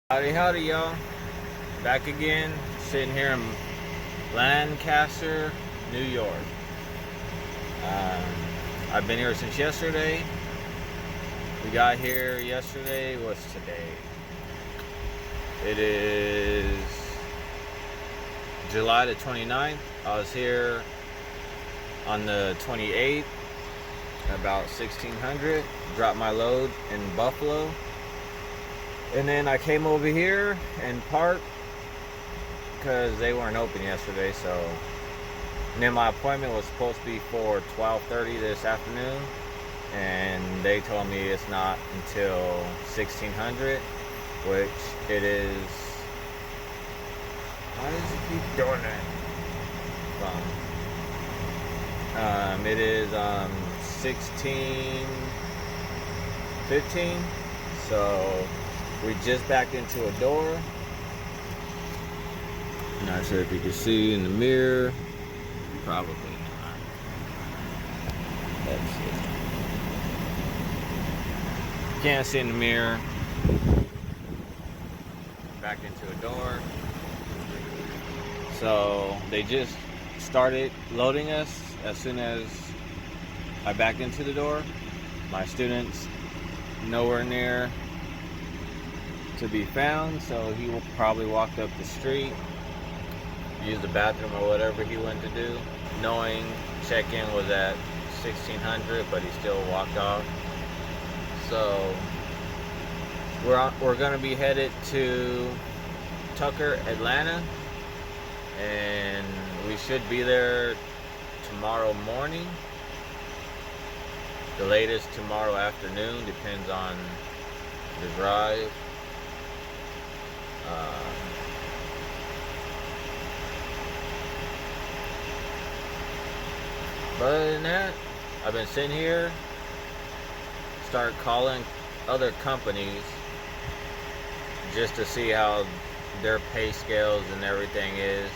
Howdy y'all, back again, sitting here in Lancaster, New York. I've been here since yesterday. We got here yesterday. What's today? It is July the 29th. I was here on the 28th, about 1600, dropped my load in Buffalo. And then I came over here and parked because they weren't open yesterday. And then my appointment was supposed to be for 12:30 this afternoon, and they told me it's not until 1600, which it is. Why does it keep doing that? It is 16:15. So we just backed into a door. Not sure if you can see in the mirror. Probably not. Let's see. Can't see in the mirror. Backed into a door. So they just started loading us as soon as I backed into the door. My student's nowhere near to be found, so he probably walked up the street, used the bathroom or whatever he went to do, knowing check-in was at 1600, but he still walked off. So we're gonna be headed to Tucker, Atlanta, and we should be there tomorrow morning, the latest tomorrow afternoon, depends on the drive. But other than that, I've been sitting here, start calling other companies just to see how their pay scales and everything is.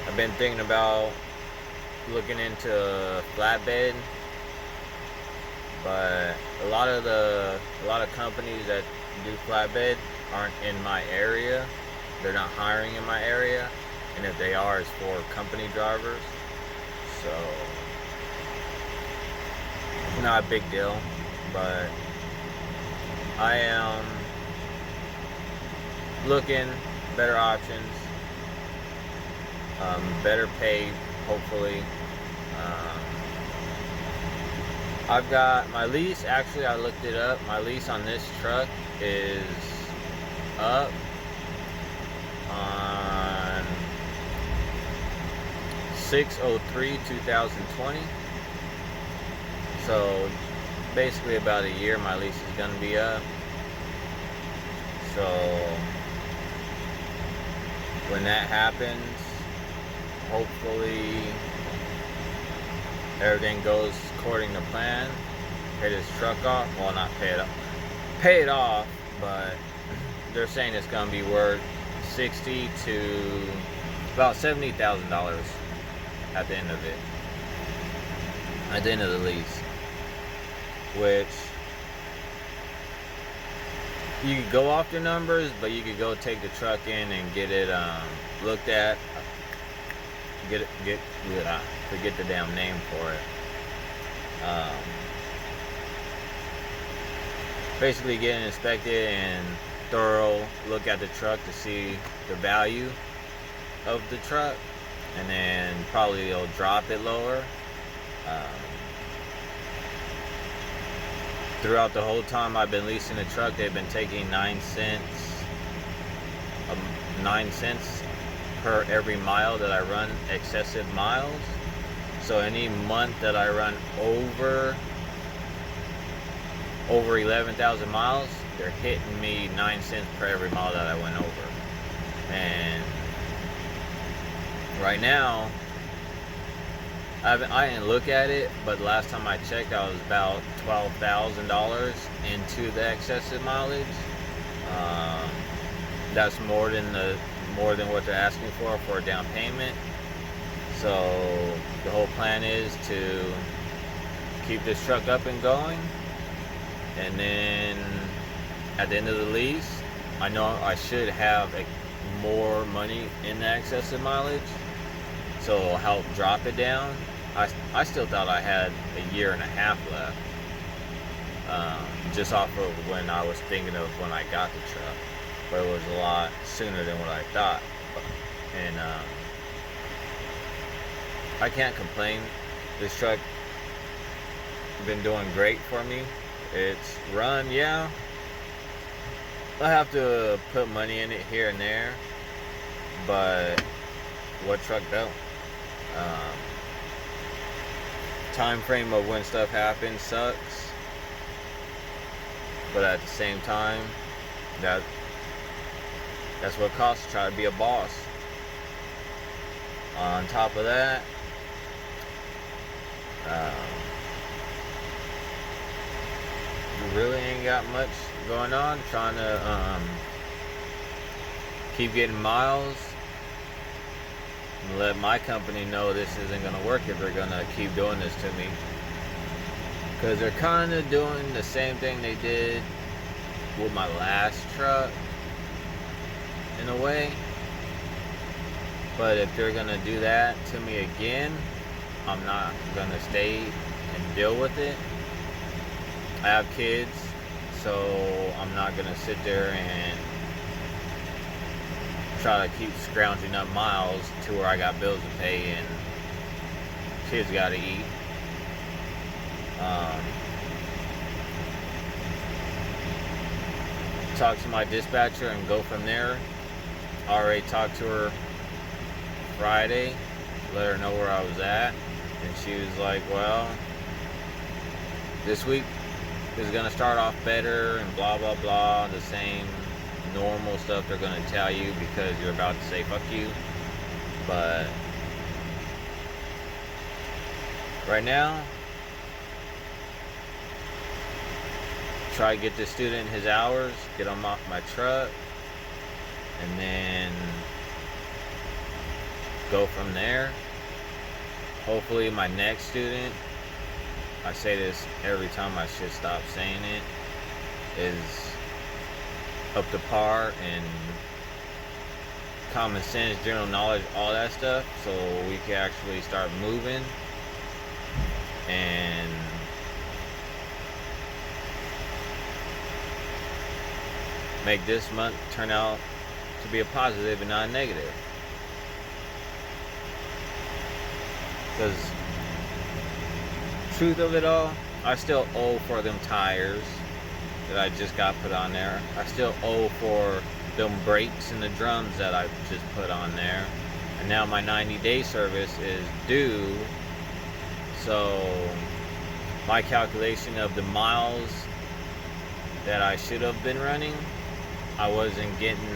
I've been thinking about looking into flatbed, but a lot of companies that do flatbed aren't in my area. They're not hiring in my area, and if they are, it's for company drivers. So not a big deal, but I am looking better options, better pay, hopefully. I've got my lease. Actually, I looked it up. My lease on this truck is up on 6/03/2020. So basically about a year my lease is going to be up. So when that happens, hopefully everything goes according to plan. Pay this truck off. Well, not pay it off. Pay it off, but they're saying it's going to be worth $60,000 to about $70,000 at the end of it. At the end of the lease, which you could go off your numbers, but you could go take the truck in and get it looked at. Forget the damn name for it. Basically get it inspected and thorough look at the truck to see the value of the truck, and then probably they'll drop it lower. Throughout the whole time I've been leasing the truck, they've been taking 9 cents per every mile that I run excessive miles. So any month that I run over 11,000 miles, they're hitting me 9 cents per every mile that I went over. And right now, I didn't look at it, but last time I checked, I was about $12,000 into the excessive mileage. That's more than what they're asking for a down payment. So the whole plan is to keep this truck up and going, and then at the end of the lease, I know I should have more money in the excessive mileage, so it'll help drop it down. I still thought I had a year and a half left, just off of when I was thinking of when I got the truck, but it was a lot sooner than what I thought. And I can't complain. This truck been doing great for me. It's run, yeah. I have to put money in it here and there, but what truck don't? Time frame of when stuff happens sucks, but at the same time, that's what it costs to try to be a boss. On top of that, you really ain't got much going on. Trying to keep getting miles and let my company know this isn't going to work if they're going to keep doing this to me, because they're kind of doing the same thing they did with my last truck in a way. But if they're going to do that to me again, I'm not going to stay and deal with it. I have kids, so I'm not going to sit there and try to keep scrounging up miles to where I got bills to pay and kids got to eat. Talk to my dispatcher and go from there. I already talked to her Friday, let her know where I was at, and she was like, well, this week is going to start off better and blah blah blah, the same normal stuff they're going to tell you because you're about to say fuck you. But right now, try to get the student his hours, get him off my truck, and then go from there. Hopefully my next student, I say this every time, I should stop saying it, is up to par and common sense, general knowledge, all that stuff, so we can actually start moving and make this month turn out to be a positive and not a negative. Because truth of it all, I still owe for them tires that I just got put on there. I still owe for them brakes and the drums that I just put on there. And now my 90-day service is due. So my calculation of the miles that I should have been running, I wasn't getting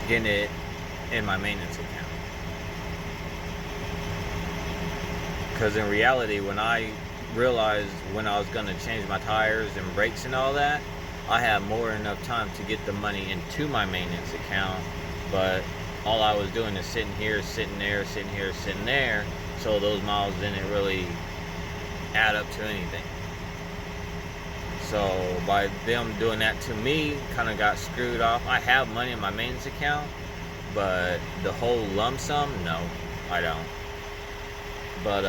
it in my maintenance account. Because in reality, when I realized when I was going to change my tires and brakes and all that, I had more than enough time to get the money into my maintenance account. But all I was doing is sitting here, sitting there, sitting here, sitting there. So those miles didn't really add up to anything. So by them doing that to me, kind of got screwed off. I have money in my maintenance account, but the whole lump sum, no, I don't. But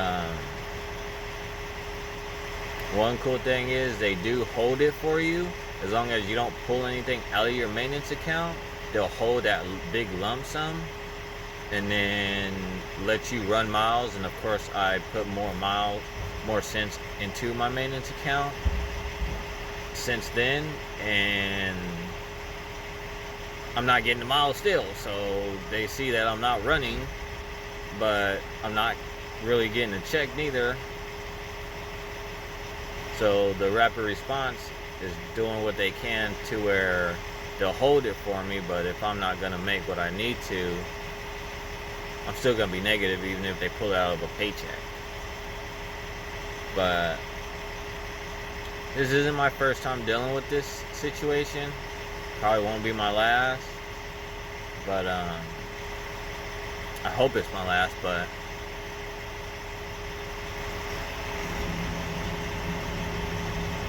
one cool thing is they do hold it for you. As long as you don't pull anything out of your maintenance account, they'll hold that big lump sum and then let you run miles. And of course I put more cents into my maintenance account since then, and I'm not getting the miles still. So they see that I'm not running, but I'm not really getting a check neither. So the rapid response is doing what they can to where they'll hold it for me, but if I'm not going to make what I need to, I'm still going to be negative even if they pull it out of a paycheck. But this isn't my first time dealing with this situation. Probably won't be my last. But I hope it's my last, but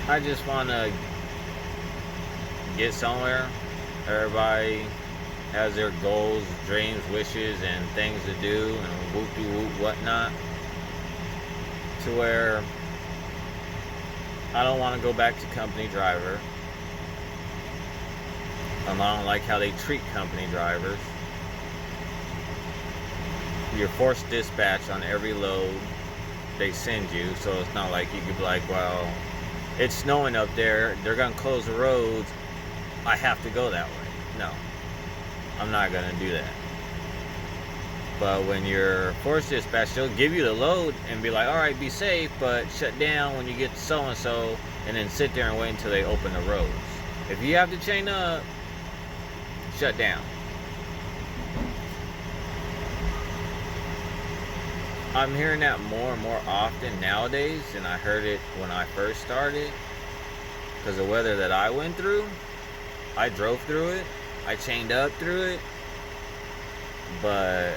I just want to get somewhere. Everybody has their goals, dreams, wishes, and things to do, and whoop-de-whoop whatnot. To where I don't want to go back to company driver. I don't like how they treat company drivers. You're forced dispatch on every load they send you, so it's not like you could be like, well, it's snowing up there, they're gonna close the roads, I have to go that way. No, I'm not gonna do that. But when you're forced dispatch, they'll give you the load and be like, all right, be safe, but shut down when you get to so-and-so, and then sit there and wait until they open the roads. If you have to chain up, shut down. I'm hearing that more and more often nowadays than I heard it when I first started. Because the weather that I went through, I drove through it, I chained up through it. But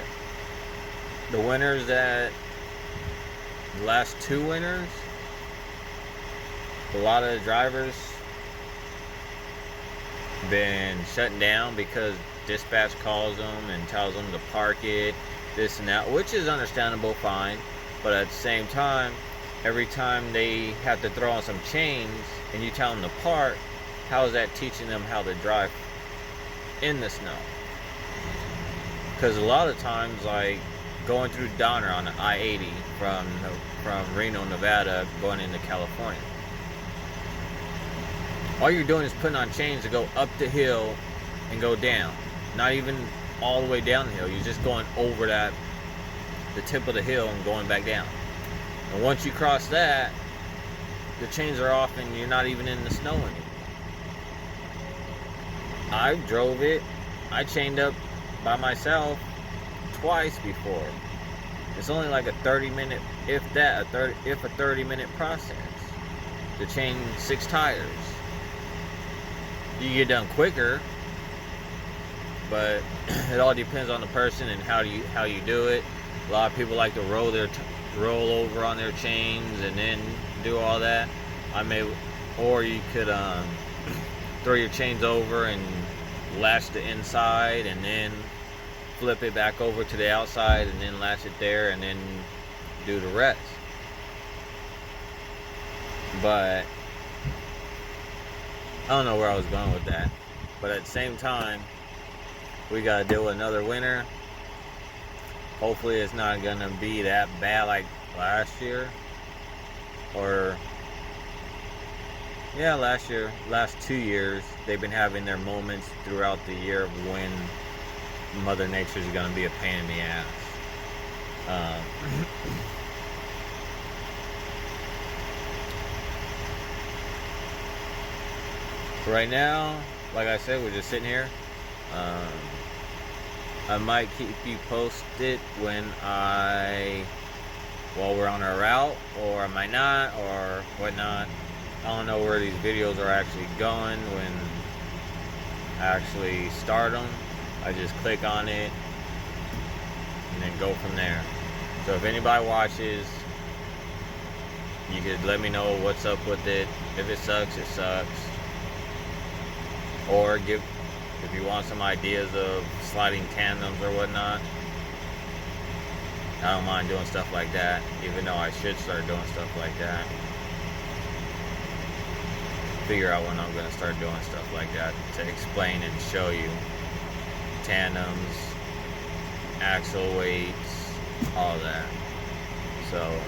the winters the last 2 winters, a lot of the drivers been shutting down because dispatch calls them and tells them to park it, this and that, which is understandable, fine. But at the same time, every time they have to throw on some chains and you tell them to park, how is that teaching them how to drive in the snow? Because a lot of times, like going through Donner on the I-80 from Reno, Nevada, going into California, all you're doing is putting on chains to go up the hill and go down. Not even all the way down the hill. You're just going over the tip of the hill and going back down. And once you cross that, the chains are off and you're not even in the snow anymore. I drove it. I chained up by myself twice before. It's only like a 30-minute, if a 30-minute process to chain 6 tires. You get done quicker, but it all depends on the person and how you do it. A lot of people like to roll over on their chains and then do all that. Or you could throw your chains over and latch the inside and then flip it back over to the outside and then latch it there and then do the rest. But I don't know where I was going with that. But at the same time, we got to deal with another winter. Hopefully it's not going to be that bad like last year. Last 2 years, they've been having their moments throughout the year of when Mother Nature is going to be a pain in the ass. Right now, like I said, we're just sitting here. I might keep you posted while we're on our route, or I might not, or whatnot. I don't know where these videos are actually going when I actually start them. I just click on it and then go from there. So if anybody watches, you could let me know what's up with it. If it sucks, it sucks. Or if you want some ideas of sliding tandems or whatnot, I don't mind doing stuff like that, even though I should start doing stuff like that. Figure out when I'm going to start doing stuff like that to explain and show you tandems, axle weights, all that. So